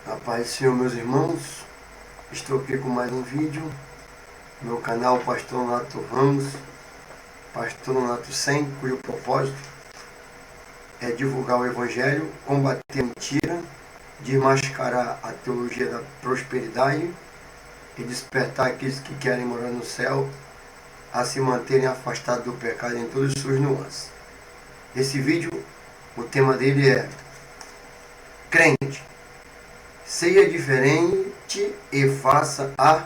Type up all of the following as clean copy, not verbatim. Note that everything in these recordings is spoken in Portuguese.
A paz do Senhor, meus irmãos. Estou aqui com mais um vídeo. Meu canal Pastor Nonato Ramos, Pastor Nonato 100, cujo propósito é divulgar o Evangelho, combater a mentira, desmascarar a teologia da prosperidade e despertar aqueles que querem morar no céu a se manterem afastados do pecado em todas as suas nuances. Esse vídeo, o tema dele é crente, seja diferente e faça a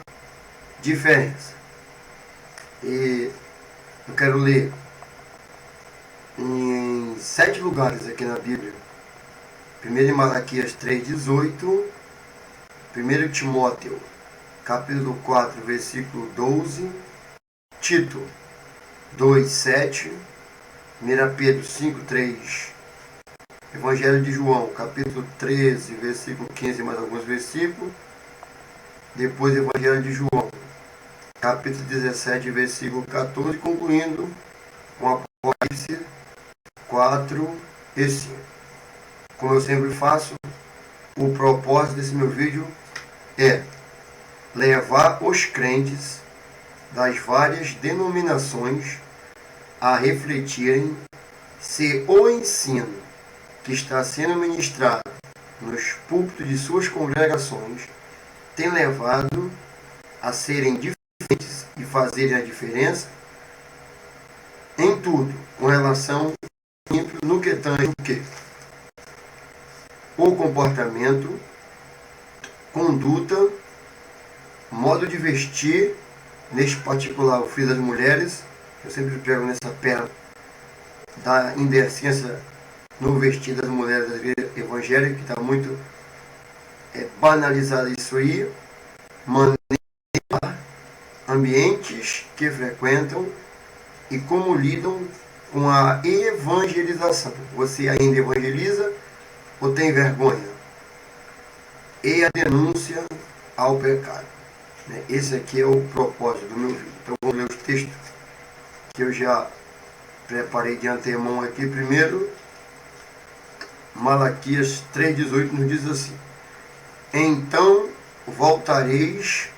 diferença. E eu quero ler em 7 lugares aqui na Bíblia. 1 Malaquias 3,18, 1 Timóteo capítulo 4, versículo 12, Tito 2,7, 1 Pedro 5,3, Evangelho de João, capítulo 13, versículo 15, mais alguns versículos. Depois, Evangelho de João, capítulo 17, versículo 14, concluindo com Apocalipse 4 e 5. Como eu sempre faço, o propósito desse meu vídeo é levar os crentes das várias denominações a refletirem se o ensino que está sendo ministrado nos púlpitos de suas congregações tem levado a serem diferentes e fazerem a diferença em tudo, com relação no que tange o quê? O comportamento, conduta, modo de vestir, neste particular o frio das mulheres. Eu sempre pego nessa pérola da indecência no vestir das mulheres das igrejas evangélicas, que está muito banalizado isso aí, maneira, ambientes que frequentam e como lidam com a evangelização. Você ainda evangeliza ou tem vergonha? E a denúncia ao pecado. Esse aqui é o propósito do meu vídeo. Então vamos ler os textos que eu já preparei de antemão aqui. Primeiro, Malaquias 3,18 nos diz assim: então voltareis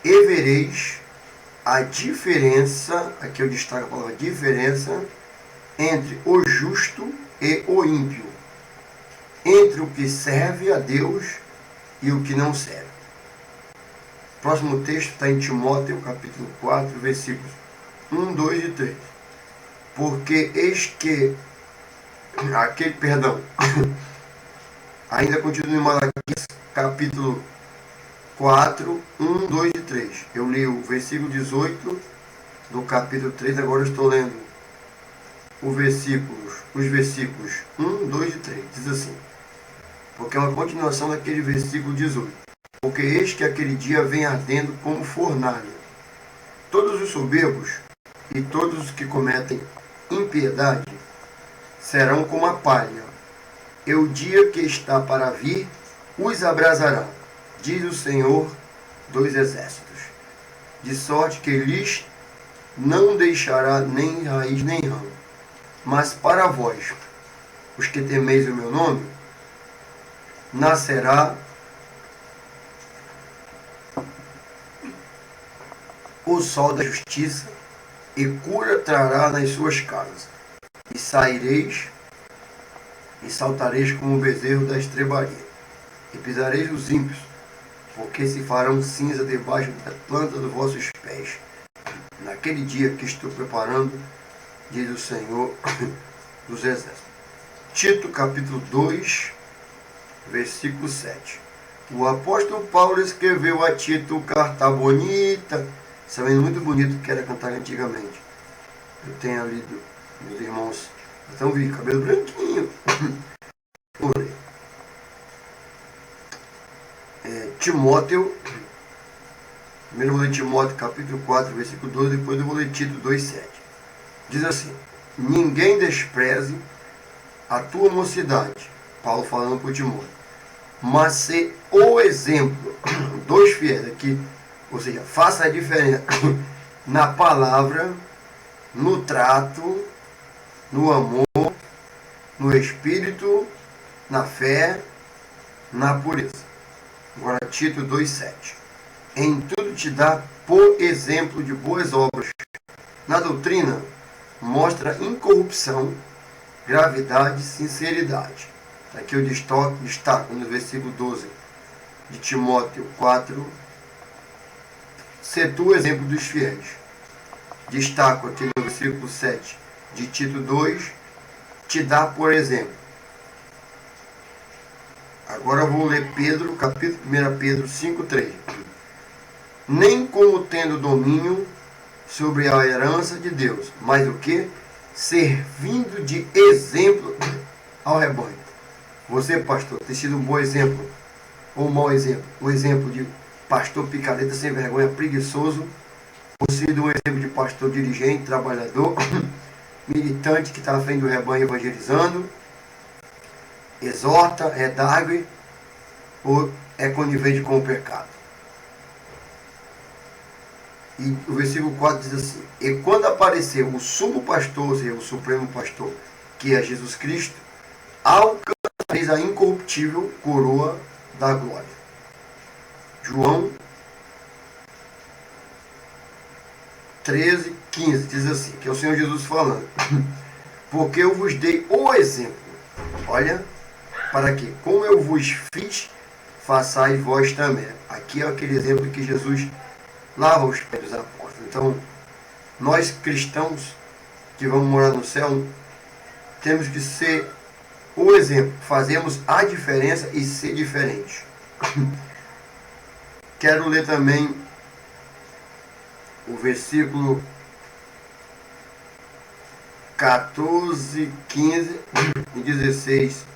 e vereis a diferença, aqui eu destaco a palavra diferença, entre o justo e o ímpio, entre o que serve a Deus e o que não serve. Próximo texto está em Timóteo, capítulo 4, versículos 1, 2 e 3. Porque eis que ainda continua em Malaquias, capítulo 4, 1, 2 e 3. Eu li o versículo 18 do capítulo 3, agora eu estou lendo os versículos 1, 2 e 3. Diz assim, porque é uma continuação daquele versículo 18. Porque eis que aquele dia vem ardendo como fornalha. Todos os soberbos e todos os que cometem impiedade serão como a palha, e o dia que está para vir os abrasará, diz o Senhor dos Exércitos, de sorte que lhes não deixará nem raiz nem ramo. Mas para vós, os que temeis o meu nome, nascerá o sol da justiça, e cura trará nas suas casas, e saireis e saltareis como o bezerro da estrebaria, e pisareis os ímpios, porque se farão cinza debaixo da planta dos vossos pés, naquele dia que estou preparando, diz o Senhor dos Exércitos. Tito capítulo 2, versículo 7. O apóstolo Paulo escreveu a Tito carta bonita, sabendo muito bonito que era cantar antigamente. Eu tenho ali meus irmãos, então vi, cabelo branquinho. Timóteo, primeiro eu vou ler Timóteo capítulo 4, versículo 12, depois eu vou ler Tito 2, 7. Diz assim: ninguém despreze a tua mocidade, Paulo falando para Timóteo, mas ser o exemplo dos fiéis aqui, ou seja, faça a diferença na palavra, no trato, no amor, no espírito, na fé, na pureza. Agora Tito 2,7. Em tudo te dá por exemplo de boas obras. Na doutrina, mostra incorrupção, gravidade e sinceridade. Aqui eu destaco no versículo 12 de Timóteo 4, ser tu o exemplo dos fiéis. Destaco aqui no versículo 7 de Tito 2, te dá por exemplo. Agora eu vou ler Pedro, capítulo 1 Pedro 5,3. Nem como tendo domínio sobre a herança de Deus, mas o que? Servindo de exemplo ao rebanho. Você, pastor, tem sido um bom exemplo ou um mau exemplo? Um exemplo de pastor picareta sem vergonha, preguiçoso, ou sido um exemplo de pastor dirigente, trabalhador, militante que está à frente do rebanho evangelizando, exorta, redargue, ou é conivente com o pecado? E o versículo 4 diz assim: e quando aparecer o sumo pastor, ou seja, o supremo pastor, que é Jesus Cristo, alcançareis a incorruptível coroa da glória. João 13:15 diz assim, que é o Senhor Jesus falando: porque eu vos dei o exemplo, olha, para que, como eu vos fiz, façais vós também. Aqui é aquele exemplo que Jesus lava os pés dos apóstolos. Então, nós cristãos que vamos morar no céu, temos que ser o exemplo, fazemos a diferença e ser diferente. Quero ler também o versículo 14, 15 e 16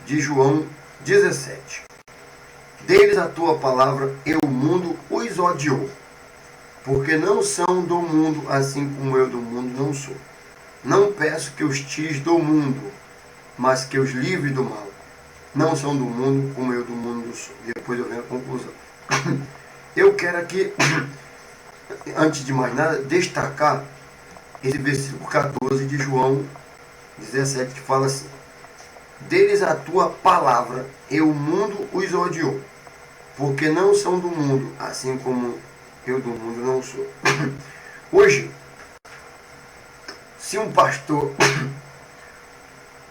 de João 17. Deles a tua palavra e o mundo os odiou, porque não são do mundo, assim como eu do mundo não sou. Não peço que os tires do mundo, mas que os livre do mal. Não são do mundo, como eu do mundo não sou. Depois eu venho à conclusão. Eu quero aqui, antes de mais nada, destacar esse versículo 14 de João 17, que fala assim: deles a tua palavra e o mundo os odiou, porque não são do mundo, assim como eu do mundo não sou. Hoje, se um pastor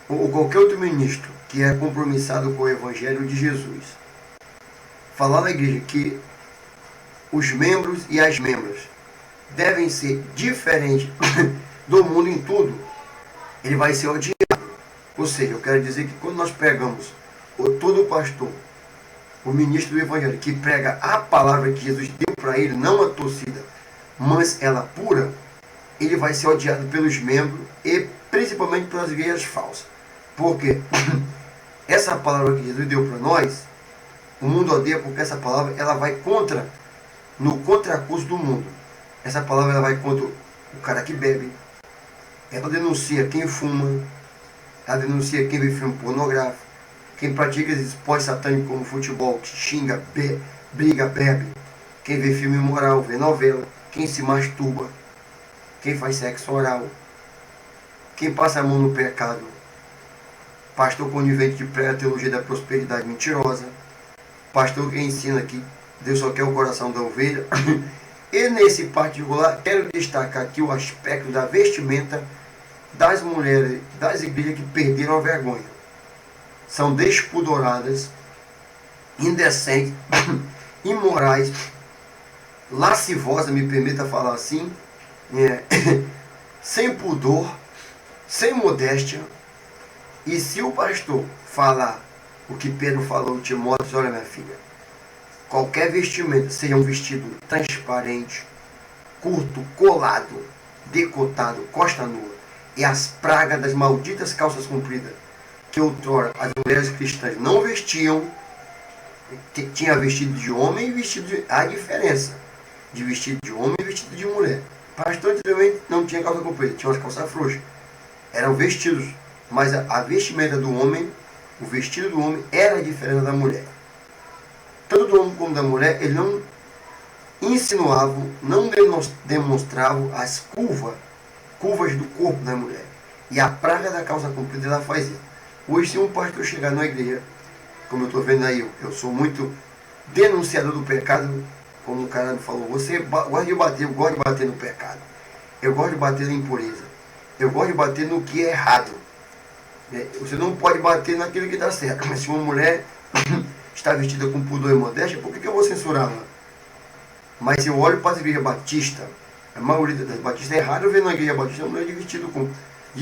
ou qualquer outro ministro que é compromissado com o Evangelho de Jesus falar na igreja que os membros e as membras devem ser diferentes do mundo em tudo, ele vai ser odiado. Ou seja, eu quero dizer que quando nós pegamos todo pastor, o ministro do Evangelho, que prega a palavra que Jesus deu para ele, não a torcida, mas ela pura, ele vai ser odiado pelos membros e principalmente pelas igrejas falsas. Porque essa palavra que Jesus deu para nós, o mundo odeia, porque essa palavra ela vai no contracurso do mundo. Essa palavra ela vai contra o cara que bebe, ela denuncia quem fuma, ela denuncia quem vê filme pornográfico, quem pratica esporte satânico como futebol, que xinga, briga, bebe, quem vê filme imoral, vê novela, quem se masturba, quem faz sexo oral, quem passa a mão no pecado, pastor conivente que prega a teologia da prosperidade mentirosa, pastor que ensina que Deus só quer o coração da ovelha. E nesse particular, quero destacar aqui o aspecto da vestimenta das mulheres das igrejas que perderam a vergonha. São despudoradas, indecentes, imorais, lascivosas, me permita falar assim, sem pudor, sem modéstia. E se o pastor falar o que Pedro falou a Timóteo, olha minha filha, qualquer vestimenta, seja um vestido transparente, curto, colado, decotado, costa nua, e as pragas das malditas calças compridas, que outrora as mulheres cristãs não vestiam, tinha vestido de homem e vestido de... A diferença de vestido de homem e vestido de mulher. Pastor anteriormente não tinha calça comprida, tinha umas calças frouxas. Eram vestidos, mas a vestimenta do homem, o vestido do homem era diferente da mulher. Tanto do homem como da mulher, eles não insinuavam, não demonstravam as curvas do corpo da mulher. E a praga da calça comprida, ela faz isso. Hoje, se um pastor chegar na igreja como eu estou vendo aí, eu sou muito denunciador do pecado, como o cara me falou, você gosta de bater, eu gosto de bater no pecado, eu gosto de bater na impureza, eu gosto de bater no que é errado. Você não pode bater naquilo que está certo, mas se uma mulher está vestida com pudor e modéstia, por que eu vou censurá-la? Mas eu olho para as igrejas batistas, a maioria das batistas, é raro ver na igreja batista uma mulher de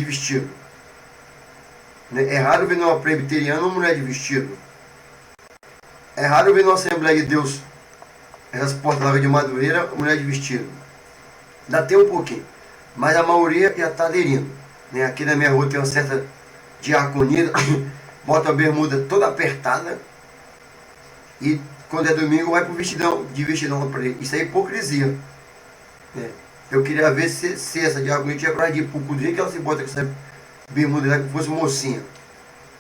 vestido. É raro ver numa presbiteriana uma mulher de vestido. É raro ver numa Assembleia de Deus, essas portas largas de Madureira, mulher de vestido. Dá até um pouquinho, mas a maioria já está aderindo. Aqui na minha rua tem uma certa diaconia, bota a bermuda toda apertada e quando é domingo vai pro vestidão, de vestidão para ele. Isso é hipocrisia. Eu queria ver se essa diaconia tinha coragem de ir pro culto, que ela se bota com essa bermuda lá que fosse mocinha.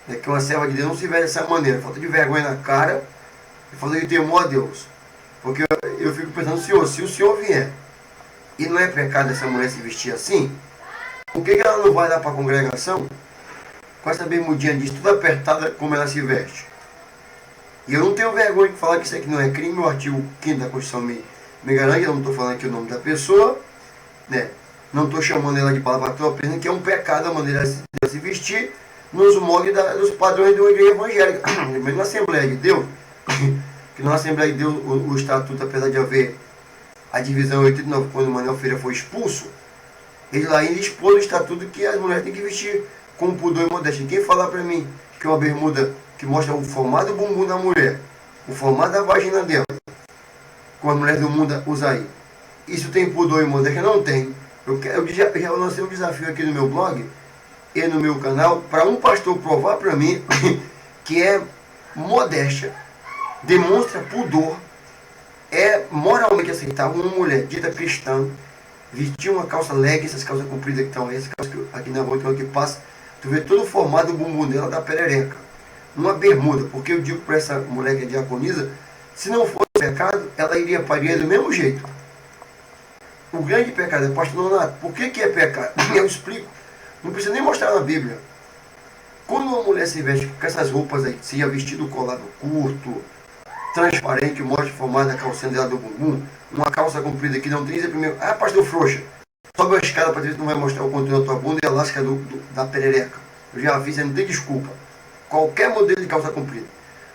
Que uma serva de Deus não se veste dessa maneira. Falta de vergonha na cara e falta de temor a Deus. Porque eu fico pensando, Senhor, se o Senhor vier e não é pecado essa mulher se vestir assim, por que ela não vai lá para a congregação com essa bermudinha disso, tudo apertada como ela se veste? E eu não tenho vergonha de falar que isso aqui não é crime, o artigo 5º da Constituição me garante, eu não estou falando aqui o nome da pessoa, não estou chamando ela de palavra, estou apenas que é um pecado a maneira de se vestir nos moldes dos padrões de uma igreja evangélica. Mas na Assembleia de Deus, que na Assembleia de Deus o estatuto, apesar de haver a divisão 89, quando o Manuel Feira foi expulso, ele lá ainda expôs no estatuto que as mulheres têm que vestir com pudor e modéstia. Quem falar para mim que uma bermuda que mostra o formato do bumbum da mulher, o formato da vagina dela, como as mulheres do mundo usam aí, isso tem pudor e modéstia? Não tem. Eu já lancei um desafio aqui no meu blog e no meu canal para um pastor provar para mim que é modéstia, demonstra pudor, é moralmente aceitável uma mulher dita cristã vestir uma calça leg, essas calças compridas que estão aí, essas calças que aqui na rua que passa, tu vê todo o formato do bumbum dela da perereca. Uma bermuda, porque eu digo para essa mulher que é diaconisa, se não fosse pecado, ela iria para a igreja do mesmo jeito. O grande pecado é, pastor Nonato, por que é pecado? Eu explico. Não precisa nem mostrar na Bíblia. Quando uma mulher se veste com essas roupas aí, seja vestido colado curto, transparente, mostra o formato da calcinha dela do bumbum, uma calça comprida que não tem, primeiro, pastor frouxa, sobe a escada para ver se não vai mostrar o conteúdo da tua bunda e a lasca da perereca. Eu já fiz, não tem desculpa. Qualquer modelo de calça comprida.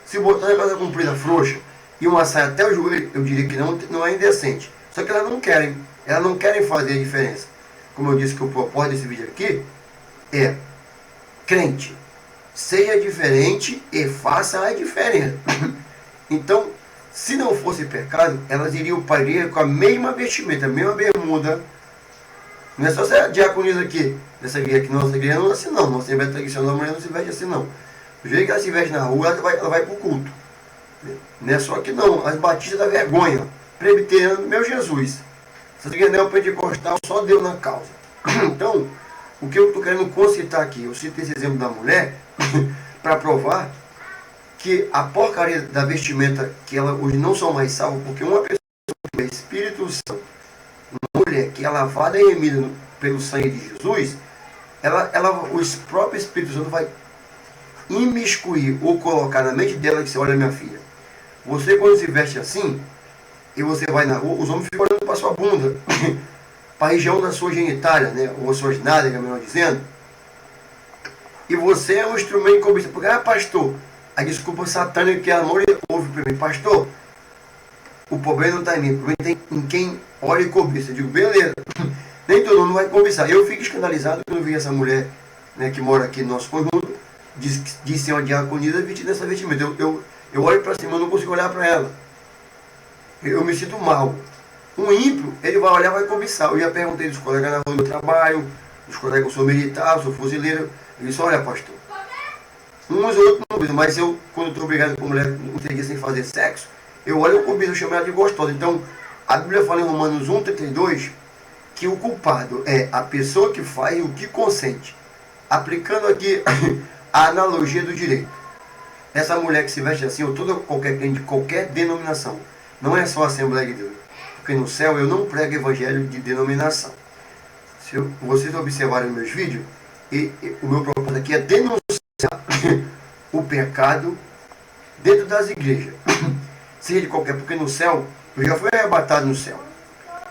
Se botar a calça comprida frouxa e uma saia até o joelho, eu diria que não é indecente. Só que elas não querem fazer a diferença. Como eu disse que o propósito desse vídeo aqui é: crente, seja diferente e faça a diferença. Então, se não fosse pecado, elas iriam para a igreja com a mesma vestimenta, a mesma bermuda. Não é só ser diaconisa aqui, nessa igreja aqui, nossa igreja não é assim não. Nossa igreja tradicional, a mulher não se veste assim não. Do jeito que ela se veste na rua, ela vai para o culto. Não é só que não, as batistas da vergonha, presbiteriano, meu Jesus. Essa igreja neopentecostal só deu na causa. Então, o que eu estou querendo concitar aqui, eu cito esse exemplo da mulher, para provar que a porcaria da vestimenta, que ela hoje não são mais salvas, porque uma pessoa que é Espírito Santo, uma mulher que é lavada e remida pelo sangue de Jesus, o próprio Espírito Santo vai imiscuir ou colocar na mente dela que você olha, minha filha, você quando se veste assim, e você vai na rua, os homens ficam olhando para sua bunda, para a região da sua genitália, ou suas nádegas, melhor dizendo, e você é um instrumento de cobiça, porque, pastor, a desculpa satânica que a amor ouve para mim, pastor, o problema não está em mim, o problema está em quem olha e cobiça. Eu digo, beleza, nem todo mundo vai cobiçar. Eu fico escandalizado quando vi essa mulher, que mora aqui no nosso conjunto, diz ser uma diaconisa vestida dessa vestimenta. Eu olho para cima, eu não consigo olhar para ela. Eu me sinto mal. Um ímpio, ele vai olhar e vai cobiçar. Eu já perguntei dos colegas na rua do meu trabalho, dos colegas que eu sou militar, eu sou fuzileiro. Eu disse, olha, pastor, uns ou outros não cobiçam, mas eu, quando estou obrigado com mulher inteira sem fazer sexo, eu olho e eu cobiço, eu chamo ela de gostosa. Então, a Bíblia fala em Romanos 1,32 que o culpado é a pessoa que faz e o que consente. Aplicando aqui a analogia do direito. Essa mulher que se veste assim, ou qualquer crente de qualquer denominação, não é só a Assembleia de Deus. Porque no céu eu não prego evangelho de denominação. Se vocês observarem meus vídeos, o meu propósito aqui é denunciar o pecado dentro das igrejas, seja de qualquer, porque no céu, eu já fui arrebatado no céu.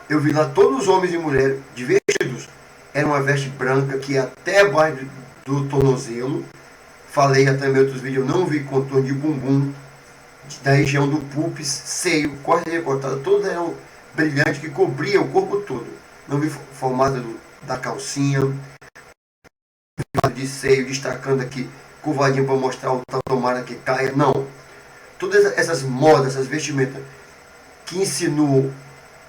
Eu vi lá todos os homens e mulheres de vestidos. Era uma veste branca que ia até abaixo do tornozelo. Falei até em outros vídeos, eu não vi contorno de bumbum, da região do púpis, seio, corte recortada, todos eram brilhantes, que cobria o corpo todo. Não vi formato da calcinha, de seio, destacando aqui, curvadinho para mostrar o tomara que caia. Não. Todas essas modas, essas vestimentas que insinuam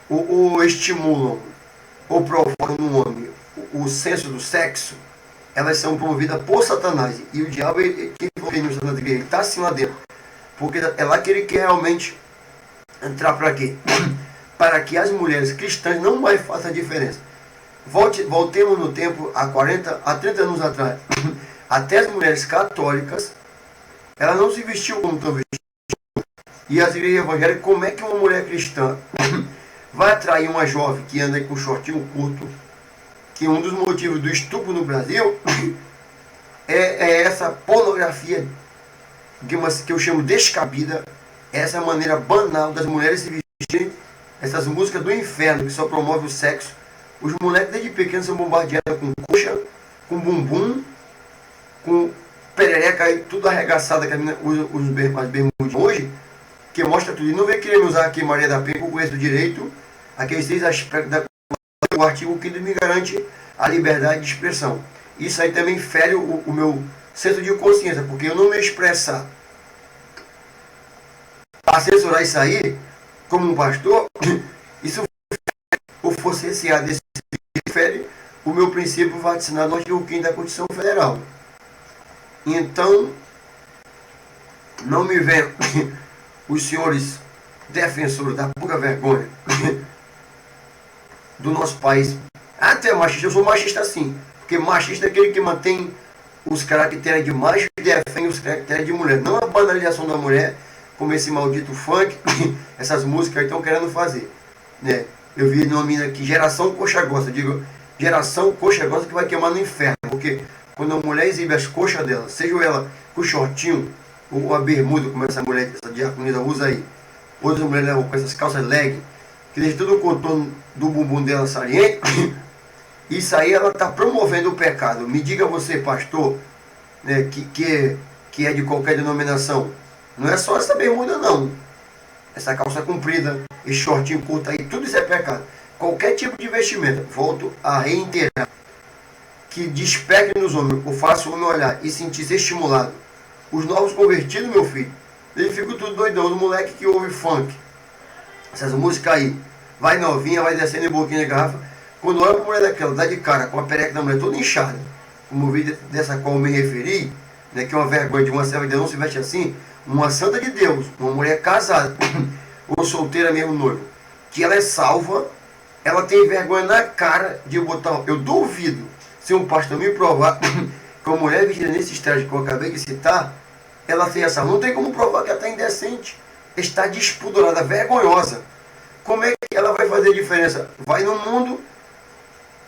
ou estimulam ou provocam no homem o senso do sexo, elas são promovidas por Satanás. E o diabo, quem está assim lá dentro. Porque é lá que ele quer realmente entrar para quê? Para que as mulheres cristãs não mais façam a diferença. Voltemos no tempo, há 30 anos atrás. Até as mulheres católicas, elas não se vestiam como estão vestidas. E as igrejas evangélicas, como é que uma mulher cristã vai atrair uma jovem que anda com shortinho curto, que um dos motivos do estupro no Brasil é essa pornografia que eu chamo descabida, essa maneira banal das mulheres se vestirem, essas músicas do inferno que só promovem o sexo. Os moleques desde pequenos são bombardeados com coxa, com bumbum, com perereca aí, tudo arregaçado, que as bermudas hoje, que mostra tudo. E não vem querer usar aqui Maria da Penha, que eu conheço direito, aqueles 6 aspectos do artigo 5º me garante a liberdade de expressão. Isso aí também fere o meu senso de consciência, porque eu não me expressar, assessorar isso aí, como um pastor, isso ou for cerceado desse fere o meu princípio vacinado no artigo 5º da Constituição Federal. Então, não me venham os senhores defensores da pouca vergonha do nosso país. Até machista, eu sou machista sim, porque machista é aquele que mantém os caracteres de macho e defende os caracteres de mulher. Não a banalização da mulher, como esse maldito funk, essas músicas estão querendo fazer, né? Eu vi uma menina aqui, geração coxa gosta, digo, geração coxa gosta que vai queimar no inferno, porque quando a mulher exibe as coxas dela, seja ela com shortinho, ou a bermuda, como essa mulher, essa diaconisa usa aí, outras mulheres levam com essas calças leg, que deixa todo o contorno do bumbum dela saliente, isso aí ela está promovendo o pecado. Me diga você, pastor, né, que é de qualquer denominação, não é só essa bermuda não, essa calça comprida, esse shortinho curto aí, tudo isso é pecado. Qualquer tipo de vestimenta, volto a reiterar, que desperte nos homens, ou faça o homem olhar e sentir-se estimulado. Os novos convertidos, meu filho, eles ficam tudo doidão, os moleques que ouvem funk, essas músicas aí, vai novinha, vai descendo em boquinha de garrafa, quando olha para a mulher daquela, dá de cara com a pereca da mulher toda inchada, como eu vi dessa qual eu me referi, né, que é uma vergonha de uma serva de Deus, não se veste assim, uma santa de Deus, uma mulher casada, ou solteira mesmo noiva, que ela é salva, ela tem vergonha na cara de botar, eu duvido, se um pastor me provar que uma mulher vestida nesse estágio que eu acabei de citar, ela tem essa, não tem como provar que ela está indecente, está despudorada, vergonhosa. Como é que ela vai fazer diferença? Vai no mundo,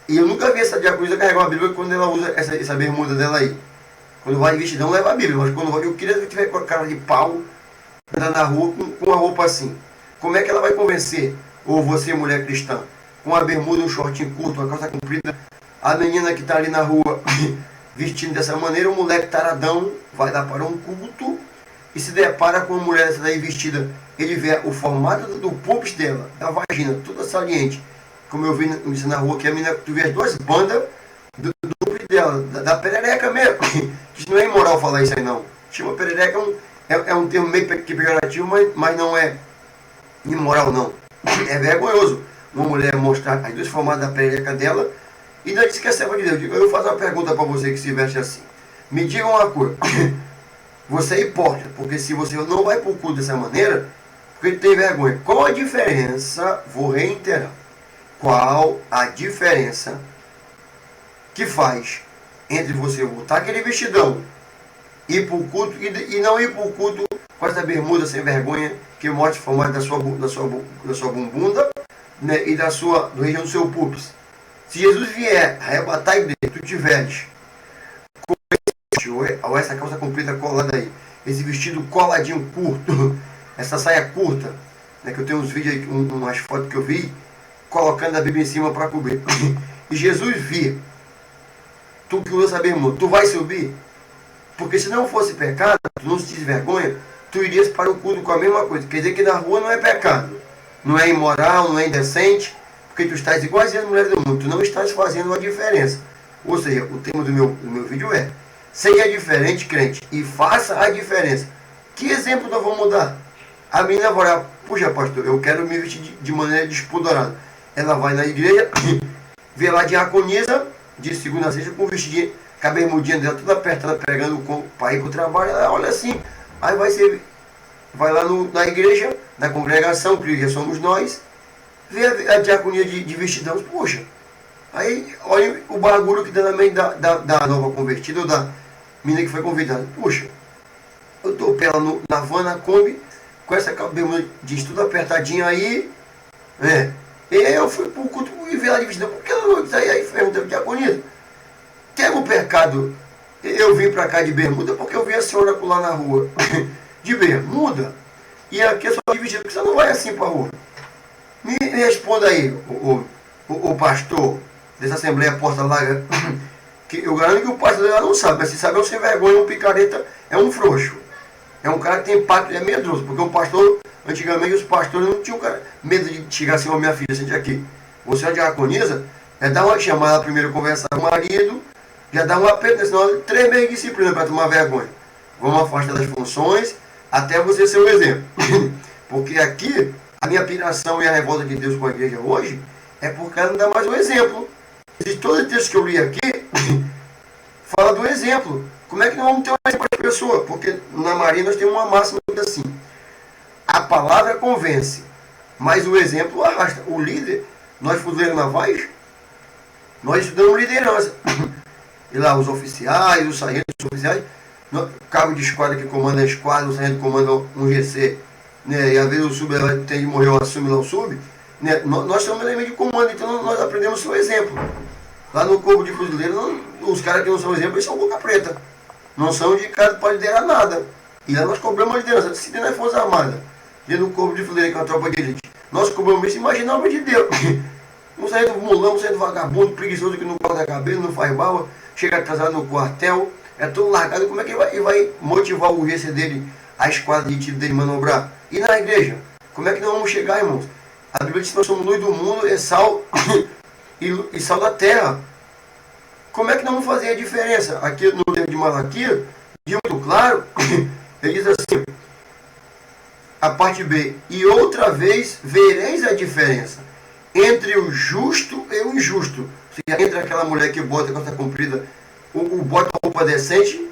e eu nunca vi essa diaconisa carregar uma Bíblia quando ela usa essa bermuda dela aí. Quando vai vestidão, leva a Bíblia, mas quando vai, eu queria que tiver com a cara de pau, andar na rua com uma roupa assim. Como é que ela vai convencer, ou você, mulher cristã, com uma bermuda, um shortinho curto, uma calça comprida, a menina que está ali na rua vestindo dessa maneira, o moleque taradão vai lá para um culto e se depara com uma mulher dessa daí vestida, ele vê o formato do púbis dela, da vagina, toda saliente, como eu vi na rua, que a menina, tu vê as duas bandas do púbis dela, da perereca mesmo. Isso não é imoral falar isso aí não. Chama perereca, é um termo meio que pejorativo, mas não é imoral não. É vergonhoso uma mulher mostrar as duas formatos da perereca dela e ainda diz que é serva de Deus. Eu faço uma pergunta para você que se veste assim. Me diga uma coisa. Você é hipócrita, porque se você não vai para o culto dessa maneira, porque tem vergonha. Qual a diferença, vou reiterar, qual a diferença que faz entre você botar aquele vestidão, ir para o culto e não ir para o culto com essa bermuda sem vergonha que mostra o formato da sua bumbunda, né, e do região do seu púbis. Se Jesus vier arrebatar a igreja, tu tiveres com essa calça comprida colada aí, esse vestido coladinho curto, essa saia curta, né, que eu tenho uns vídeos aí, umas fotos que eu vi, colocando a Bíblia em cima para cobrir. E Jesus via, tu que usa bermuda, tu vai subir? Porque se não fosse pecado, tu não sentisse vergonha, tu irias para o culto com a mesma coisa. Quer dizer que na rua não é pecado, não é imoral, não é indecente, porque tu estás igual as mulheres do mundo, tu não estás fazendo a diferença. Ou seja, o tema do meu vídeo é: seja diferente, crente, e faça a diferença. Que exemplo nós vamos dar? A menina vai olhar, puxa, pastor, eu quero me vestir de maneira despudorada. Ela vai na igreja, vê lá a diaconisa, de segunda a sexta, com o vestidinho, com a bermudinha dela toda apertada, pregando para ir para o trabalho. Ela olha assim, aí vai lá na igreja, na congregação, que já somos nós, vê a diaconia de vestidão, poxa. Aí olha o bagulho que dá na mente da nova convertida, ou da menina que foi convidada. Puxa, eu tô pela na van, na Kombi, com essa bermuda de tudo apertadinha aí, né? E eu fui pro culto e vi ela de vestidão. Por que ela não está aí perguntando diaconia? Tem algum pecado eu vim pra cá de bermuda? Porque eu vi a senhora lá na rua de bermuda, e aqui eu só de vestido. Por que você não vai assim pra rua? Me responda aí, o pastor dessa Assembleia Porta Larga, que eu garanto que o pastor dela não sabe, mas se sabe é um sem vergonha, um picareta, é um frouxo. É um cara que tem pacto, é medroso, porque um pastor, antigamente os pastores não tinham medo de chegar assim, ó, minha filha, sente aqui. Você é diaconisa, dar uma chamada primeiro, conversar com o marido, já dá um aperto, senão 3 meses de disciplina para tomar vergonha. Vamos afastar das funções, até você ser o exemplo. Porque aqui, a minha piração e a revolta de Deus com a igreja hoje, é porque ela não dá mais um exemplo. De todo o texto que eu li aqui, fala do exemplo. Como é que nós vamos ter um exemplo para a pessoa? Porque na Maria nós temos uma máxima assim: a palavra convence, mas o exemplo arrasta. O líder, nós fuzileiros navais, nós estudamos liderança. E lá os oficiais, os sargentos, os oficiais, o cabo de esquadra que comanda a esquadra, o sargento comanda um GC, né? E às vezes o sub tem de morrer, assume lá o sub, né? Nós somos elemento de comando, então nós aprendemos o seu exemplo. Lá no corpo de fuzileiro, os caras que não são exemplo, eles são boca preta. Não são indicados para liderar nada. E lá nós cobramos a liderança. Se não é Força Armada, dentro do corpo de fuzileiro, que é uma tropa de elite, nós cobramos isso, imagina a obra de Deus. Um sargento mulão, um sargento vagabundo, preguiçoso, que não corta cabelo, não faz barba, chega atrasado no quartel, é todo largado. Como é que ele vai motivar o GC dele, a esquadra de tiro dele manobrar? E na igreja? Como é que nós vamos chegar, irmãos? A Bíblia diz que nós somos luz do mundo, é sal e sal da terra. Como é que nós vamos fazer a diferença? Aqui no livro de Malaquias, diz muito claro, ele diz assim, a parte B: e outra vez vereis a diferença entre o justo e o injusto. Ou seja, entre aquela mulher que bota calça comprida, bota roupa decente,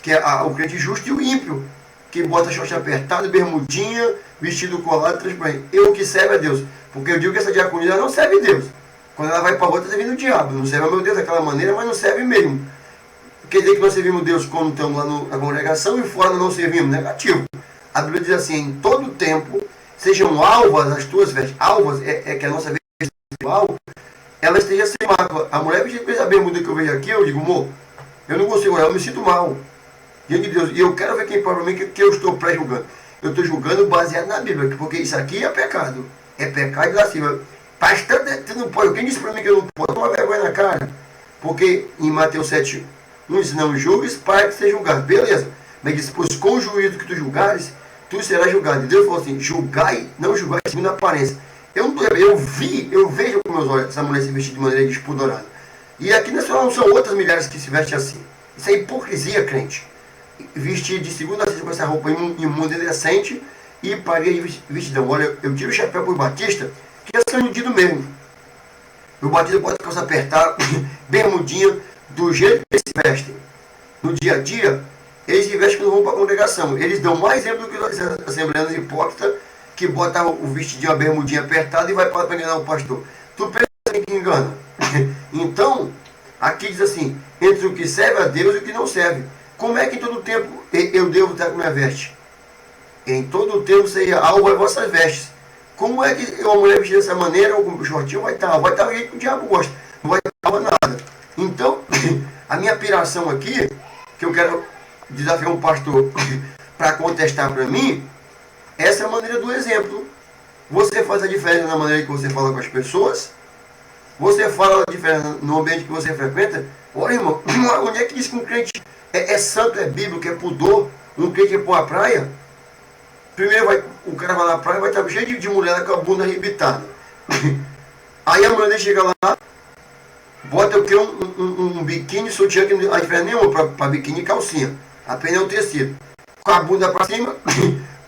que é o crente justo, e o ímpio, que bota short apertado, bermudinha, vestido colado, transparente. Eu que serve a Deus. Porque eu digo que essa diaconia não serve a Deus. Quando ela vai para a rua, está servindo o diabo. Não serve a meu Deus daquela maneira, mas não serve mesmo. Quer dizer que nós servimos Deus quando estamos lá na congregação e fora não servimos? Negativo. A Bíblia diz assim: em todo tempo sejam alvas as tuas vestes. Alvas é que a nossa veste alva, ela esteja sem mácula. A mulher vestida a bermuda que eu vejo aqui, eu digo, amor, eu não consigo olhar, eu me sinto mal diante de Deus. E eu quero ver quem fala para mim que eu estou pré-julgando. Eu estou julgando baseado na Bíblia, porque isso aqui é pecado. É pecado e lascívia. Pastor, tu não pode. Quem disse para mim que eu não posso? Toma vergonha na cara. Porque em Mateus 7, 1 diz: não julgues para que seja julgado. Beleza. Mas diz: pois com o juízo que tu julgares, tu serás julgado. E Deus falou assim: julgai, não julgai segundo a aparência. Eu vejo com meus olhos essa mulher se vestir de maneira despudorada. E aqui não são outras milhares que se vestem assim. Isso é hipocrisia, crente. Vestir de segunda a sexta com essa roupa imunda e indecente e paria de vestidão. Olha, eu tiro o chapéu para o Batista, que é saludido mesmo. O Batista pode calça apertada, bermudinha, do jeito que eles se vestem. No dia a dia, eles se vestem quando vão para a congregação. Eles dão mais exemplo do que os assembleanos hipócritas, que botam o vestidinho, a bermudinha apertada e vai para enganar o pastor. Tu pensa que engana. Então, aqui diz assim: entre o que serve a Deus e o que não serve. Como é que em todo o tempo eu devo estar com minha veste? Em todo o tempo seja alvo as vossas vestes. Como é que uma mulher vestida dessa maneira, ou com o shortinho, vai estar do jeito que o diabo gosta. Não vai estar nada. Então, a minha piração aqui, que eu quero desafiar um pastor, para contestar para mim, essa é a maneira do exemplo. Você faz a diferença na maneira que você fala com as pessoas? Você fala a diferença no ambiente que você frequenta? Olha, irmão, onde é que diz que um crente é santo, é bíblico, é pudor? Um crente é pôr a praia? Primeiro o cara vai na praia e vai estar cheio de mulher com a bunda arrebitada. Aí a mulher dele chega lá, bota o que? Um biquíni, sutiã, que não há diferença nenhuma para biquíni e calcinha. Apenas é um tecido. Com a bunda para cima,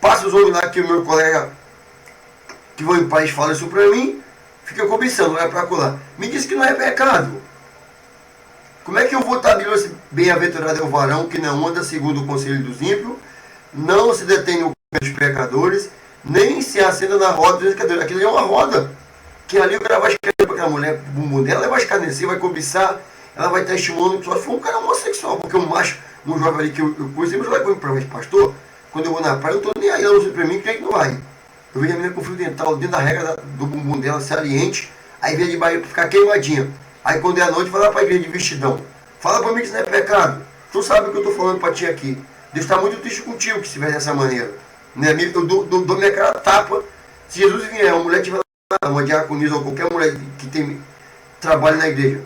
passa os homens lá que o meu colega que vão em país fala isso para mim, fica cobiçando, vai para colar. Me diz que não é pecado. Como é que eu vou estar assim, bem-aventurado é o varão que não anda segundo o conselho dos ímpios, não se detém no dos pecadores, nem se assenta na roda dos pecadores. Aquilo é uma roda, que ali o cara vai escrever para aquela mulher, o bumbum dela, ela vai escarnecer, vai cobiçar, ela vai estar estimulando, só se for um cara homossexual, porque um macho, um jovem ali que eu conheci, mas vai comigo para mim, pastor, quando eu vou na praia, eu não estou nem aí, não sei para mim, quem é que não vai? Eu vejo a menina com fio dental dentro da regra do bumbum dela, saliente, aí vem de barriga para ficar queimadinha. Aí quando é à noite, vai lá para a igreja de vestidão. Fala para mim que isso não é pecado. Tu sabe o que eu estou falando para ti aqui. Deus está muito triste contigo que se estiver dessa maneira. Né? Eu dou minha cara tapa. Se Jesus vier, uma mulher tiver lá, uma diaconisa ou qualquer mulher que tem trabalho na igreja,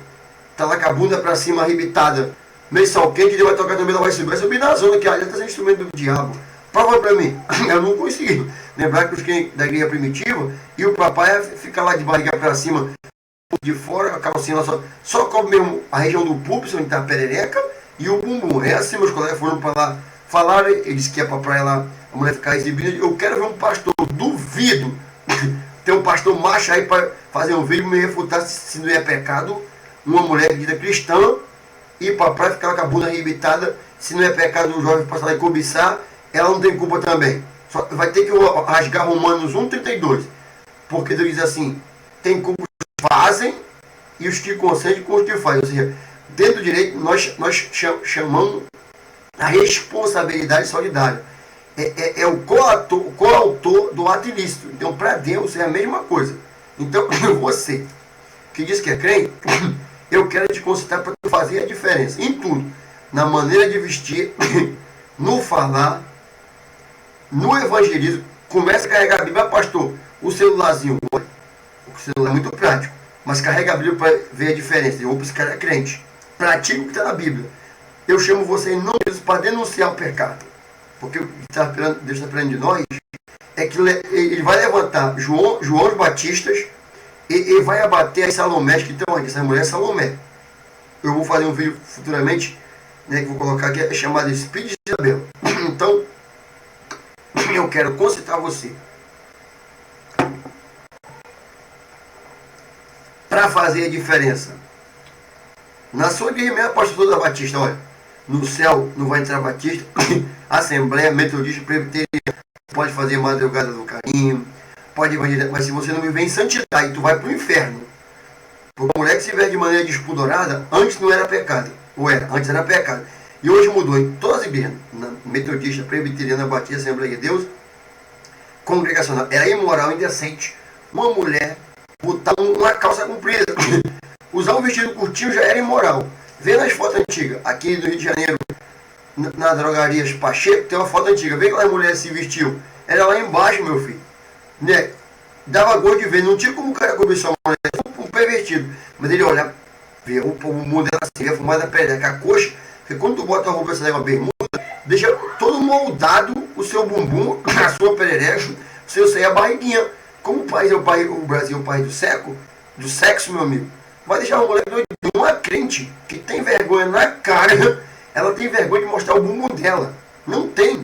tá lá com a bunda para cima, arrebitada, meio sal quente, ele vai tocar também, ela vai subir na zona, que ali está sendo instrumento do diabo. Prova para mim. Eu não consegui. Lembrar que os crentes da igreja primitiva e o papai fica lá de barriga para cima, de fora, a calcinha só cobre mesmo a região do púlpito, onde está a perereca, e o bumbum. É assim, meus colegas foram para lá, falaram, eles que é para praia lá, a mulher ficar exibindo. Eu quero ver um pastor, duvido, ter um pastor macho aí para fazer um vídeo e me refutar se não é pecado uma mulher dita cristã ir para a praia ficar com a bunda arrebitada, se não é pecado um jovem passar lá e cobiçar, ela não tem culpa também. Só vai ter que rasgar Romanos 1,32, porque Deus diz assim, tem culpa os que fazem e os que consentem com os que fazem. Ou seja, dentro do direito nós chamamos a responsabilidade solidária. É o coautor do ato ilícito. Então, para Deus é a mesma coisa. Então, você que diz que é crente, eu quero te consultar para fazer a diferença em tudo. Na maneira de vestir, no falar, no evangelismo. Começa a carregar a Bíblia, pastor. O celularzinho, o celular é muito prático, mas carrega a Bíblia para ver a diferença. Eu, esse cara é crente. Pratica o que está na Bíblia. Eu chamo você em nome de Jesus para denunciar o pecado. Porque o que Deus está esperando de nós é que ele vai levantar João Batistas e vai abater as Salomés que estão aqui. Essa mulher é Salomé. Eu vou fazer um vídeo futuramente, né, que vou colocar aqui, é chamado Speed de Isabel. Então, eu quero consultar você para fazer a diferença. Na sua igreja mesmo, pastor da Batista, olha, no céu não vai entrar Batista, Assembleia, Metodista, Presbiteriana, pode fazer Madrugada do Carinho, pode evangelizar, mas se você não viver em santidade, tu vai para o inferno. Porque a mulher que se vê de maneira despudorada, antes não era pecado, ou era, antes era pecado. E hoje mudou em todas as igrejas, na Metodista, Presbiteriana, Batista, Assembleia de Deus, congregacional. Era imoral, indecente, uma mulher botar uma calça comprida, usar um vestido curtinho já era imoral. Vê nas fotos antigas, aqui no Rio de Janeiro, na drogaria Pacheco, tem uma foto antiga. Vê que a mulher se vestiu. Era lá embaixo, meu filho. Né? Dava gosto de ver. Não tinha como o cara cobiçar uma mulher, um pervertido. Mas ele olha, vê o mundo dela assim, a fumada da perereca, a coxa. Porque quando tu bota a roupa, essa uma bermuda, deixa todo moldado o seu bumbum, a sua perereca, o seu seio, a barriguinha. Como o país é o Brasil é o país do sexo, meu amigo. Vai deixar uma mulher doida, uma crente que tem vergonha na cara, ela tem vergonha de mostrar o bumbum dela. Não tem.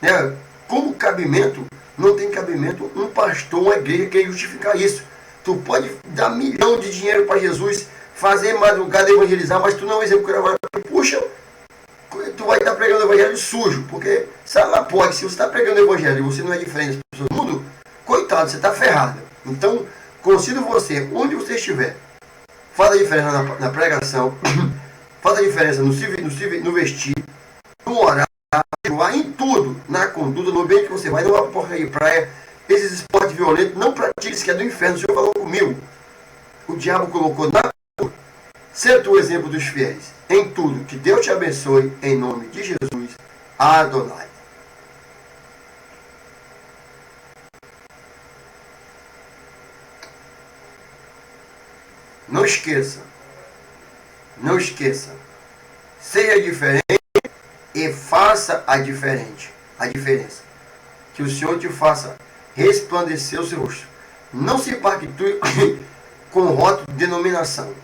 Né? Como cabimento, não tem cabimento um pastor, uma igreja que justificar isso. Tu pode dar milhão de dinheiro para Jesus, fazer madrugada, evangelizar, mas tu não executar. Puxa, tu vai estar pregando o evangelho sujo, porque se ela pode, se você está pregando o evangelho e você não é diferente das pessoas do mundo, coitado, você está ferrado. Então, consido você, onde você estiver, faz a diferença na pregação, faz a diferença no vestir, no orar, em tudo, na conduta, no ambiente que você vai, não é uma porcaria de praia, esses esportes violentos, não pratique isso que é do inferno. O Senhor falou comigo. O diabo colocou na rua. Ser tu o exemplo dos fiéis em tudo. Que Deus te abençoe, em nome de Jesus. Adonai. Não esqueça. Não esqueça. Seja diferente e faça a diferença. Que o Senhor te faça resplandecer o seu rosto. Não se pactue com o rótulo de denominação,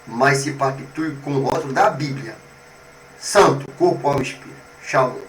mas se pactue com o rótulo da Bíblia. Santo, corpo, alma e espírito. Shalom.